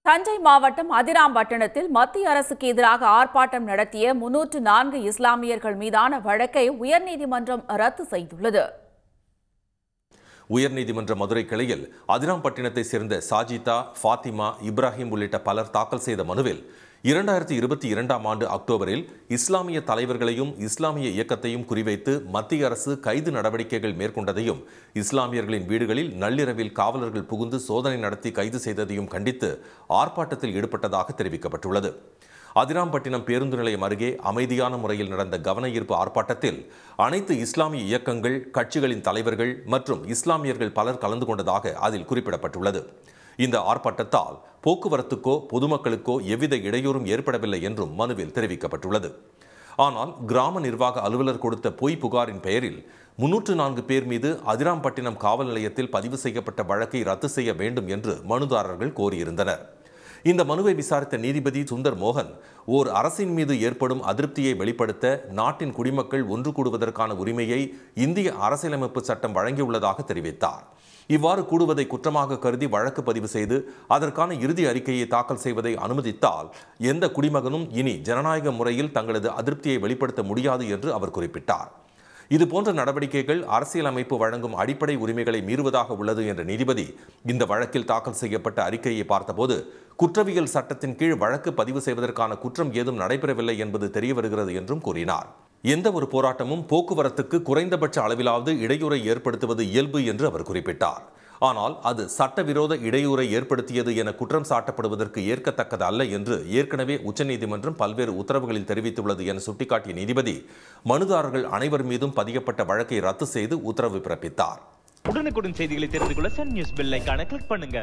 தஞ்சை மாவட்டம் அதிராம்பட்டினத்தில் மத்திய அரசுக்கு எதிராக ஆர்ப்பாட்டம் நடத்திய 304 இஸ்லாமியர்கள் மீதான வழக்கை உயர்நீதிமன்றம் ரத்து செய்துள்ளது. உயர்நீதிமன்ற மதுரை கிளையில் அதிராம்பட்டினத்தை சேர்ந்த சாஜிதா, ஃபாத்திமா, இப்ராஹிம் உள்ளிட்ட பலர் தாக்கல் செய்த மனுவில் 2022ஆம் ஆண்டு அக்டோபரில் இஸ்லாமிய தலைவர்களையும் இஸ்லாமிய இயக்கத்தையும் குறிவைத்து மத்திய அரசு கைது நடவடிக்கைகள் மேற்கொண்டதையும், இஸ்லாமியர்களின் வீடுகளில் நள்ளிரவில் காவலர்கள் புகுந்து சோதனை நடத்தி கைது செய்ததையும் கண்டித்து ஆர்ப்பாட்டத்தில் ஈடுபட்டதாக தெரிவிக்கப்பட்டுள்ளது. அதிராம்பட்டினம் பேருந்து நிலையம் அருகே அமைதியான முறையில் நடந்த கவன ஈர்ப்பு ஆர்ப்பாட்டத்தில் அனைத்து இஸ்லாமிய இயக்கங்கள், கட்சிகளின் தலைவர்கள் மற்றும் இஸ்லாமியர்கள் பலர் கலந்து கொண்டதாக அதில் குறிப்பிடப்பட்டுள்ளது. இந்த ஆர்ப்பாட்டத்தால் போக்குவரத்துக்கோ பொதுமக்களுக்கோ எவ்வித இடையூறும் ஏற்படவில்லை என்றும் மனுவில் தெரிவிக்கப்பட்டுள்ளது. ஆனால் கிராம நிர்வாக அலுவலர் கொடுத்த பொய் புகாரின் பெயரில் 304 பேர் மீது அதிராம்பட்டினம் காவல் நிலையத்தில் பதிவு செய்யப்பட்ட வழக்கை ரத்து செய்ய வேண்டும் என்று மனுதாரர்கள் கோரியிருந்தனர். இந்த மனுவை விசாரித்த நீதிபதி சுந்தர் மோகன், ஓர் அரசின் மீது ஏற்படும் அதிருப்தியை வெளிப்படுத்த நாட்டின் குடிமக்கள் ஒன்று கூடுவதற்கான உரிமையை இந்திய அரசியலமைப்பு சட்டம் வழங்கியுள்ளதாக தெரிவித்தார். இவ்வாறு கூடுவதை குற்றமாக கருதி வழக்கு பதிவு செய்து அதற்கான இறுதி அறிக்கையை தாக்கல் செய்வதை அனுமதித்தால் எந்த குடிமகனும் இனி ஜனநாயக முறையில் தங்களது அதிருப்தியை வெளிப்படுத்த முடியாது என்று அவர் குறிப்பிட்டார். இதுபோன்ற நடவடிக்கைகள் அரசியலமைப்பு வழங்கும் அடிப்படை உரிமைகளை மீறுவதாக உள்ளது என்ற நீதிபதி இந்த வழக்கில் தாக்கல் செய்யப்பட்ட அறிக்கையை பார்த்தபோது குற்றவியல் சட்டத்தின் கீழ் வழக்கு பதிவு செய்வதற்கான குற்றம் ஏதும் நடைபெறவில்லை என்பது தெரியவருகிறது என்றும் கூறினார். எந்த ஒரு போராட்டமும் போக்குவரத்துக்கு குறைந்தபட்ச அளவிலாவது இடையூறை ஏற்படுத்துவது இயல்பு என்று அவர் குறிப்பிட்டார். ஆனால் அது சட்டவிரோத இடையூறை ஏற்படுத்தியது என குற்றம் சாட்டப்படுவதற்கு ஏற்கத்தக்கது அல்ல என்று ஏற்கனவே உச்சநீதிமன்றம் பல்வேறு உத்தரவுகளில் தெரிவித்துள்ளது என சுட்டிக்காட்டிய நீதிபதி, மனுதாரர்கள் அனைவர் மீதும் பதியப்பட்ட வழக்கை ரத்து செய்து உத்தரவு பிறப்பித்தார். உடனுக்குடன் செய்திகளை தெரிந்து கொள்ள சன் நியூஸ் பெல் ஐகானை கிளிக் பண்ணுங்க.